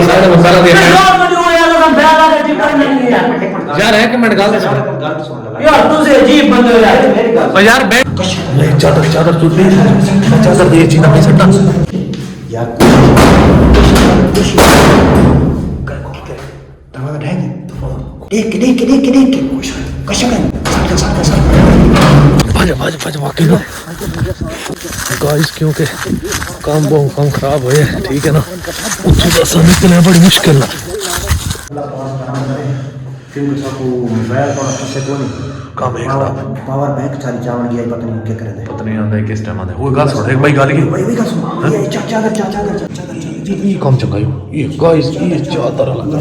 साढ़े में पहला दिया यार है कि मिनट गलत सुन यार तुझे अजीब बंदे हो यार मेरी गल ओ यार बैठ ले चादर तू दे चादर दे चीना में सट्टा यार दरवाजा ढाएंगे देख कुछ कशमन साथ भाज वाकई ना गाइस क्योंकि काम बहुत कम खराब हुए ठीक है ना उच्च दसा निकले बड़ी मुश्किल ना क्योंकि सबको मोबाइल पर से तो नहीं काम है खराब पावर बैंक सारी चावल गया पता नहीं क्या करे पता नहीं आंदा किस टाइम आंदा वो गाल छोड़ एक भाई गाल की भाई का सुन ये चादर ये काम चंगा ये गाइस ये चादर लगा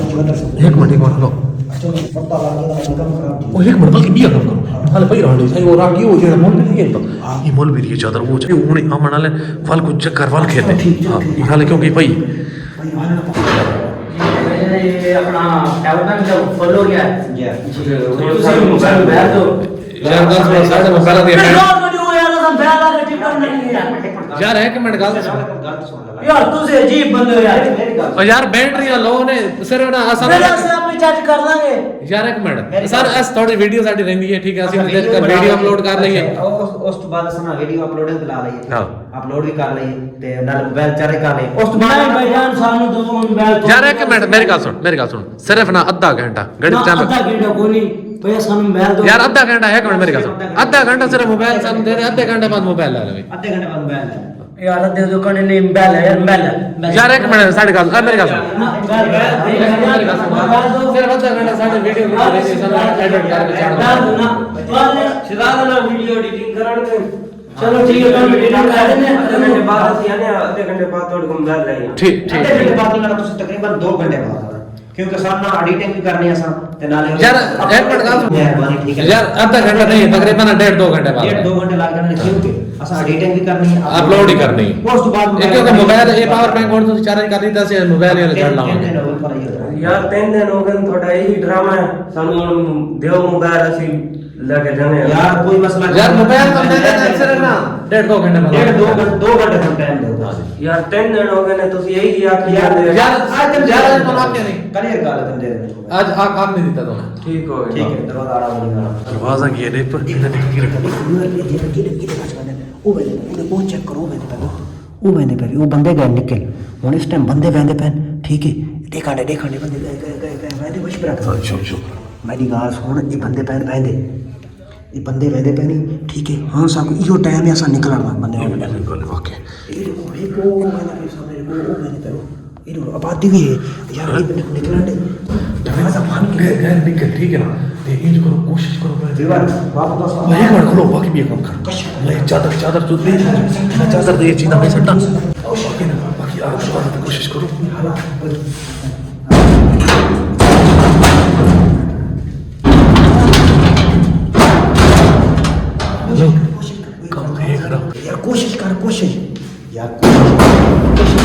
एक मिनट लो वो एक मिनट बल्कि बिया काम करो हाले भाई रांडे सही वो रागी हो जेड़ा मोल नहीं है ये मोल भी ये चादर वो चाहिए उन्हें हम नाले फल को चक्कर वाल खेलते हां ये हाले क्योंकि भाई ये अपना कैबिनेट जब फॉलो गया जी मोबाइल बैठ दो यार गल थोड़ा साढ़े में पहला दिया यार है कि मिनट गल यार तुझे अजीब बंदे हो यार मेरी गल और यार बैटरी लो ने सिर्फ ना आसान मेरा से अपनी चार्ज कर लांगे यार एक मिनट सर अस थोड़ी वीडियो साडी रहंदी है ठीक है ਅਸੀਂ ਉਹਦੇ ਕਰ ਵੀਡੀਓ ਅਪਲੋਡ ਕਰ ਲਈਏ ਉਸ ਤੋਂ ਬਾਅਦ ਅਸਾਂ ਵੀਡੀਓ ਅਪਲੋਡਿੰਗ ਲਾ ਲਈਏ ਹਾਂ ਅਪਲੋਡ ਵੀ ਕਰ ਲਈਏ ਤੇ ਨਾਲ ਮੋਬਾਈਲ ਚਾਰੇ ਕਰ ਲਈਏ ਉਸ ਤੋਂ ਬਾਅਦ ਭਾਈ ਜਾਨ ਸਾਨੂੰ ਦੋ ਮੋਬਾਈਲ यार एक मिनट मेरी गल सुन सिर्फ ना आधा घंटा घड़ी टाइम आधा घंटा कोई नहीं भैया सानू मोबाइल दो यार आधा घंटा है एक मिनट मेरी गल सुन आधा घंटा सिर्फ मोबाइल सन दे दे आधे घंटे बाद मोबाइल ले ले आधे घंटे बाद मोबाइल यार दे दो कने नहीं मोबाइल है यार मोबाइल यार एक मिनट साडी गल मेरी गल सुन सिर्फ आधा घंटा साडी वीडियो बना रहे सन एडिट करके सिद्धार्थ ना वीडियो एडिटिंग करन चलो ठीक है हम एडिटिंग कर देने आधे घंटे बाद ਅਸੀਂ ਆਨੇ आधे घंटे बाद ਤੁਹਾਡੇ ਕੋਲ मोबाइल ਲੈ ठीक आधे घंटे बाद ਨਾਲ ਤੁਸੀਂ ਤਕਰੀਬਨ 2 ਘੰਟੇ ਬਾਅਦ क्योंकि सामने एडिटिंग भी करनी है ते नाले यार एक मिनट गल सुन मेहरबानी ठीक है यार आधा घंटा नहीं तकरीबन 1.5-2 घंटे बाद 1.5-2 घंटे लग जाने क्योंकि असा एडिटिंग भी करनी है अपलोड ही करनी है उस बाद क्योंकि मोबाइल ये पावर बैंक और तो चार्ज कर दीता से मोबाइल ये चढ़ लाऊंगा यार 3 दिन हो गए थोड़ा यही ड्रामा है सानू देव मोबाइल ਅਸੀਂ लेके जाने यार कोई मसला यार मोबाइल तो दे देना सिर्फ ना 1.5-2 घंटे बाद 2 घंटे हम टाइम दो यार 3 दिन हो गए ने ਤੁਸੀਂ यही आखी जाते यार आज तो आपने नहीं करियर गाल तुम दे आज आप नहीं देता तो ठीक हो गया ठीक है दरवाजा आड़ा बोली गाल दरवाजा की ने पर इन्होंने की रखा ਉਹ ਚੈੱਕ ਕਰੋ ਉਹ ਬੰਦੇ ਪੈ ਉਹ ਬੰਦੇ ਗਏ ਨਿਕਲ ਹੁਣ ਇਸ ਟਾਈਮ ਬੰਦੇ ਵੈਂਦੇ ਪੈਨ ਠੀਕ ਹੈ ਦੇਖਾਂਡੇ ਬੰਦੇ ਗਏ ਵੈਂਦੇ ਕੁਛ ਬਰਾ ਸ਼ੁਭ ਮੇਰੀ ਗੱਲ ਸੁਣ ਇਹ ਬੰਦੇ ਪੈਨ ਵੈਂਦੇ ਇਹ ਬੰਦੇ ਵੈਂਦੇ ਪੈਣੀ ਠੀਕ ਹੈ ਹਾਂ ਸਾਕੋ ਇਹੋ ਟਾਈਮ ਹੈ ਅਸਾਂ ਨਿਕਲਣਾ ਬੰਦੇ बिल्कुल ओके ਇਹ ਵੈਂਦੇ ਪੈੋ ਇਹ ਆਬਾਦੀ भी है यार ये निकलने दरवाजा मान के गए निकल ठीक है ना ये इंज करो कोशिश करो दीवार वापस मैं एक बार खोलो बाकी भी काम कर ले चादर तू दे चादर दे चीना में सट्टा बाकी आप कोशिश करो हेलो काम है खराब यार कोशिश कर यार कोशिश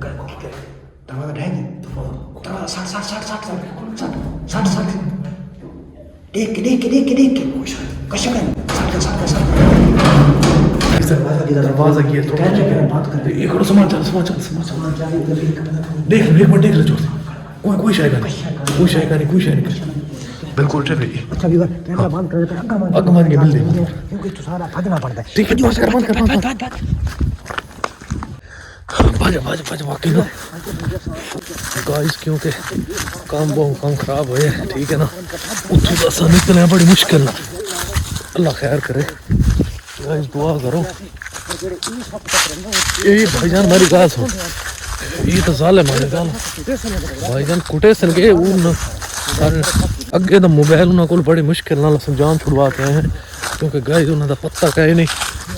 कर दरवाजा ढाएंगे दरवाजा 60 देख कशमन दरवाजा किया थोड़ा ये करो समाचार देख लो एक मिनट देख लो जोर से कोई शायद नहीं बिल्कुल ठीक है अच्छा विवर कैमरा बंद कर दे अग मान के मिल दे क्योंकि तू सारा भागना पड़ता है ठीक है बंद कर भाज वाकई ना गाइस क्योंकि काम बहुत कम खराब हुए ठीक है ना उच्च दसा निकले बड़ी मुश्किल ना अल्लाह खैर करे गाइस दुआ करो यही भाईजान मेरी गाल सुन ये तो जालिम है गाल भाईजान कुटे सन के अगे तो मोबाइल उन्होंने को बड़ी मुश्किल नाल जान छुड़वा के आए हैं क्योंकि गाइस उन्होंने पता कहे नहीं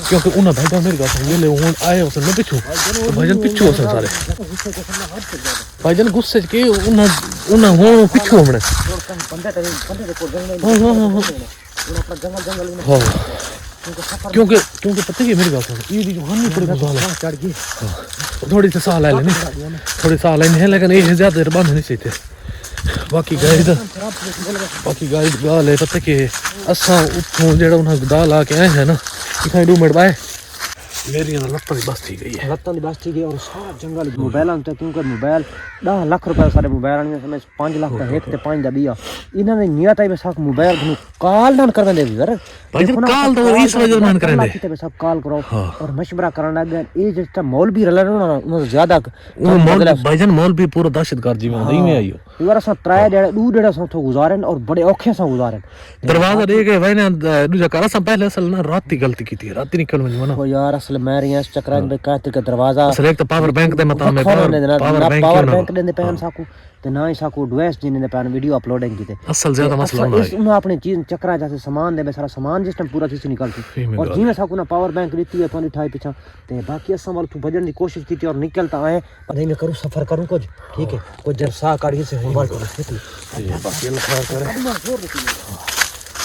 क्योंकि उन्हें भाईजा मेरी गल सुन ले हुन आए उस मैं पिछू तो भाईजान पिछू उस सारे भाईजान गुस्से के उन्हें हुन पिछू हमने हां क्योंकि पता है मेरी गल सुन ये जो हानि बड़ी गुजाल है चढ़ गई थोड़ी सी साल है लेनी है लेकिन ये ज्यादा देर बंद नहीं सकते बाकी गाइस गाल है पता कि असा उठों जेड़ा उन्हें दा ला के आए हैं ना इतना 2 मिनट बाय मेरी लत्तां दी बस ठीक गई है लत्तां दी बस ठीक है और सारा जंगल मोबाइल तो क्योंकि मोबाइल 10 लाख रुपए सारे मोबाइल आने समय 5 लाख का एक ते 5 दा दिया इन्होंने नियत है सब मोबाइल को कॉल ना कर दे यार भाई जन कॉल तो इस वजह ना करें दे सब कॉल करो और मशवरा करना लग गए ये जिस मौल भी रला ना उन ज्यादा वो मौल भाईजान मौल भी पूरा दहशतगर्द जी में नहीं में आइयो यार असा 3 डेढ़ 2 डेढ़ सौ तो गुजारन और बड़े औखे से गुजारन दरवाजा दे के भाई ने दूजा कर असा पहले असल ना रात ही गलती की थी रात ही निकल में मना ओ यार असल मैं रिया इस चक्कर में कहते के दरवाजा असल एक तो पावर बैंक दे मता में पावर बैंक देने पे हम साकू ते ना ही साकू डिवाइस जिने पे वीडियो अपलोडिंग की थे असल ज्यादा मसला ना है उन्हें अपनी चीज चक्रा जैसे सामान दे सारा सामान जिस टाइम पूरा चीज निकलती और जिने साकू ना पावर बैंक दी है पानी ठाई पीछा ते बाकी असा वाल तू बजन की कोशिश की थी और निकलता आए नहीं मैं करूं सफर करूं कुछ ठीक है कुछ जब सा काढ़ी से होमवर्क करो बाकी अल्लाह खैर करे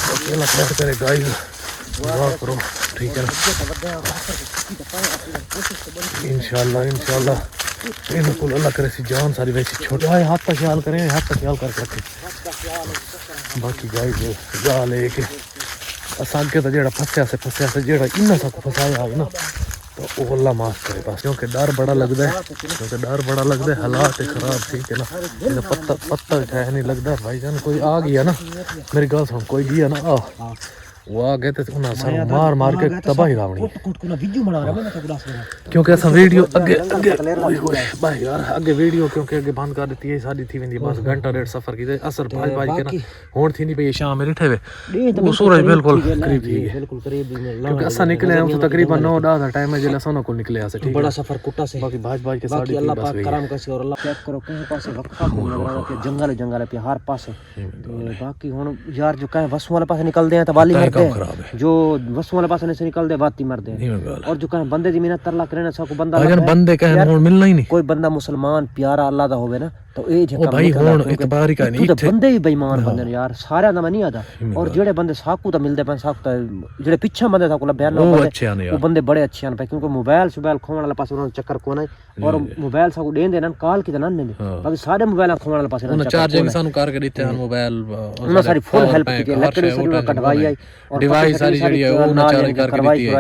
बाकी अल्लाह खैर करे गाइस दुआ करो ठीक है इंशाल्लाह इनको अल्लाह करे सी जान सारी वैसी छोटा है हाथ का ख्याल करें हाथ का ख्याल करके रखें बाकी गाइस जा लेके असां के तो जेड़ा फसया से जेड़ा इन्ना सा फसाया है ना तो वो अल्लाह माफ करे बस क्योंकि डर बड़ा लगता है हालात खराब ठीक है ना पत्ता है नहीं लगता भाईजान कोई आ गया ना मेरी गल सुन कोई गया ना वो आ गए तो उन्हें सर मार के तबाही लावनी क्योंकि असा वीडियो भाई यार अगे वीडियो क्योंकि अगे बंद कर दी है साडी थी वेंदी बस घंटा डेढ़ सफर की असर भाज के ना होण थी नहीं पे शाम मेरे ठेवे वो सूरज बिल्कुल करीब थी क्योंकि असा निकले हम तकरीबन 9-10 का टाइम है जले सोना को निकले आसे ठीक बड़ा सफर कुटा से बाकी भाज के बाकी अल्लाह पाक करम करे और अल्लाह चेक करो कहीं पासे वक्फा के जंगल पे हर पासे बाकी हुन यार जो कहे वसु वाले पासे निकल दे हैं तो वाली मरते हैं जो वसु वाले पासे से निकल दे बाती मरते हैं और जो कहे बंदे दी मेहनत तरला करे ना सब बंदा बंदे कहे हुन मिलना ही नहीं कोई बंदा मुसलमान प्यारा अल्लाह दा होवे ना तो ए जे भाई हुन इतबार ही का नहीं तो बंदे ही बेईमान बंदे यार सारे दा नहीं आता और जेड़े बंदे साकू ता मिलदे पे साकू ता जेड़े पीछे बंदे साकू लब्या ना वो बंदे बड़े अच्छे हैं क्योंकि मोबाइल खोण वाले पास उन्होंने चक्कर कोना है और मोबाइल साकू देंदे ना कॉल की ना ने बाकी सारे मोबाइल खोण वाले पास उन्होंने चार्जिंग सानू करके देते हैं मोबाइल उन्होंने सारी फुल हेल्प की थी लकड़ी से कटवाई आई और डिवाइस सारी जेडी है वो उन्होंने चार्ज करके दी है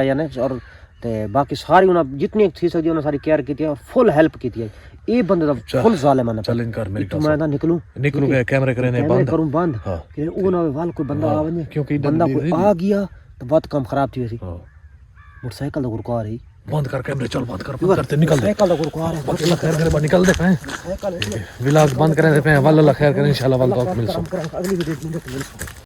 और ते बाकी सारी उन्होंने जितनी थी सकती उन्होंने सारी केयर की थी और फुल हेल्प की थी ये बंदे दा फुल जालिम है चल इनकार मेरी तो मैं निकलूं के कैमरे करे ने बंद करूं बंद कि वो ना वाल कोई बंदा आवे क्योंकि बंदा कोई आ गया तो बहुत कम खराब थी वैसी मोटरसाइकिल दा गुरका रही बंद कर कैमरे चल बंद कर करते निकल दे साइकिल दा गुरका रहा बाकी अल्लाह खैर करे निकल दे पे व्लॉग बंद करे पे वल्लाह खैर करे इंशाल्लाह वल तो मिल सो अगली वीडियो में